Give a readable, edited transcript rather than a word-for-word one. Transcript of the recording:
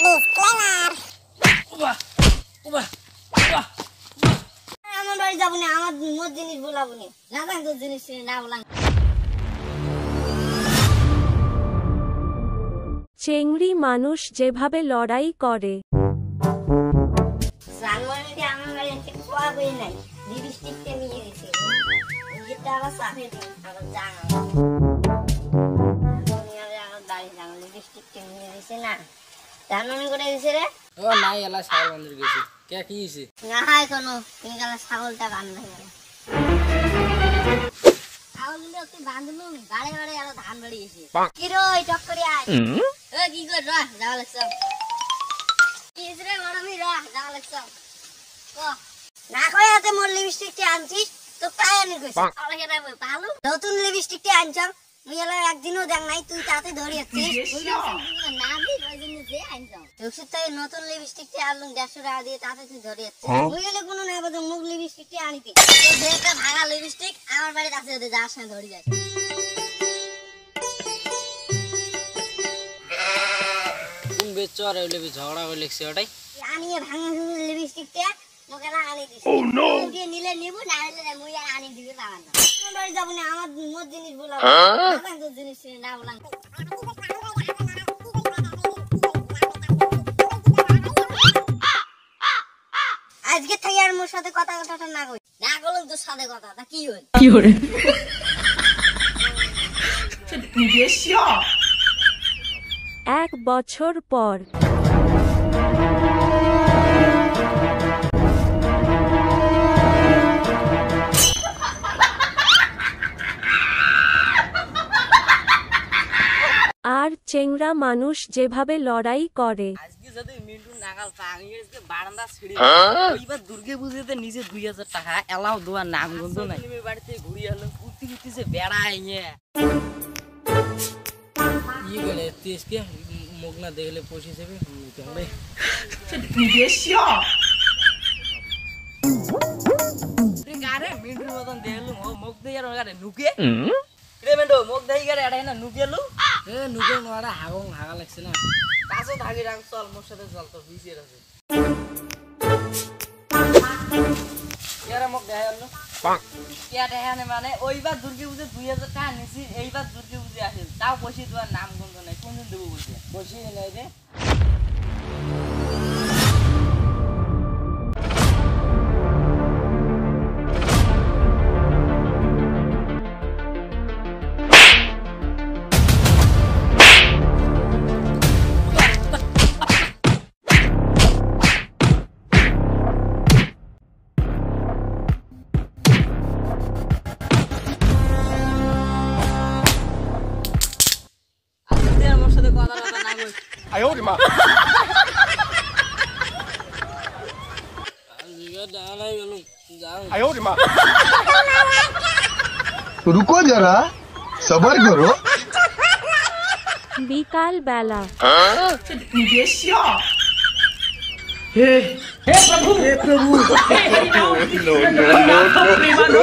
Disclaimer আমার বাড়ি যাবো না, আমার মোর জিনিস বলাবো না, না জান তোর জিনিস না বলাম। চেংড়ি মানুষ যেভাবে লড়াই করে। জানুয়ারিতে আমার বাড়ি এসে কোয়া বই নাই, লিপস্টিকটা নিয়ে গেছে, যেটা আবার সাফে দিন আবার জানা আমার বাড়ি জানো লিপস্টিকটা নিয়ে গেছে না। জানুয়ারি করে গেছে রে? ও নাই এলা ছাগল মন্দির গেছি। কে কি হইছে? না হয় কোনো তুমি গেলা ছাগলটা বান্ধা গেল। ছাগলগুলো তুই বাঁধলু বাড়ে বাড়ে আরো ধান বাড়ি গেছে। কি রো এই টক করে আয়। এ কি কর রা যাওয়া লাগছে। কি রে মারামি রা যাওয়া লাগছে। ও না কই হাতে মোর লিপস্টিকটা আনছিস তো তাই আনি কইছিস। আরে কেন ভালো নতুন লিপস্টিকটা আনছাম মুই এলা একদিনও দেখ নাই তুই তাতে ধরিয়েছিস। না দি ওইজন্য যে আনছাম তুই তাই নতুন লিপস্টিকটা আনলুম 150 টাকা দিয়ে তাতে তুই ধরিয়েছিস। মুই এলে কোনো না বদ মুখ লিপস্টিকটা আনিতে তো যেটা ভাঙা লিপস্টিক আমার বাড়িতে আছে ওদের যার সাথে ধরি যায়। কোন বেচর হইলে ঝগড়া হইলে সেটাই আনিয়ে ভাঙা লিপস্টিকটা মোকে না আনি দিস। ও নো দিয়ে নিলে নিব না হলে মুই আর আনি দিতে পারব না। আমার বাড়ি যাব না, আমার মোর জিনিস বলাবো না, তোর জিনিস না বলাম। আজকে থেকে আর মোর সাথে কথা না কই না বলুন তোর সাথে কথা তা কি হই কি করে你别笑。 1 বছর পর। আর চেংড়া মানুষ যেভাবে লড়াই করে। আজকে যদি মিন্টু নাগাল পানি আজকে বারান্দা ছিড়ে ওইবার দুর্গে বুঝিতে নিজে 2000 টাকা এলাও দোয়া নাম গন্ধ নাই। তুমি বাড়িতে ঘুরি এলো উঠতে উঠতে যে বেড়ায় নিয়ে ই গেলে তেজকে মুখ না দেখলে পয়সা যাবে নিতে হবে। 你别笑。 তুই গারে মিন্টুর মতন দেখলু মুখ দিয়ে আর গারে নুকে রে মেন্ডো মুখ দেই গারে এড়াই না নুকেলু এ নুকে নোড়া হাগা লাগছে না কাছে থাকি রাখ চল মোর সাথে চল তো বিসির আছে ইয়ারে মুখ দেখাই আলো কিয়া দেখানে মানে ওইবার দুর্গে পূজা 2000 টাকা নিছি এইবার দুর্গে পূজা আসে তাও বসি তোমার নাম গন্ধ নাই কোনদিন দেবো বসে বসি নাই রে哎呦我的妈！ 哎呦我的妈！ रुको जरा सबर करो। বিকাল বেলা। 你别笑。हे प्रभु हे प्रभु हे हरि राम कृष्ण जगन्नाथ प्रेमानंद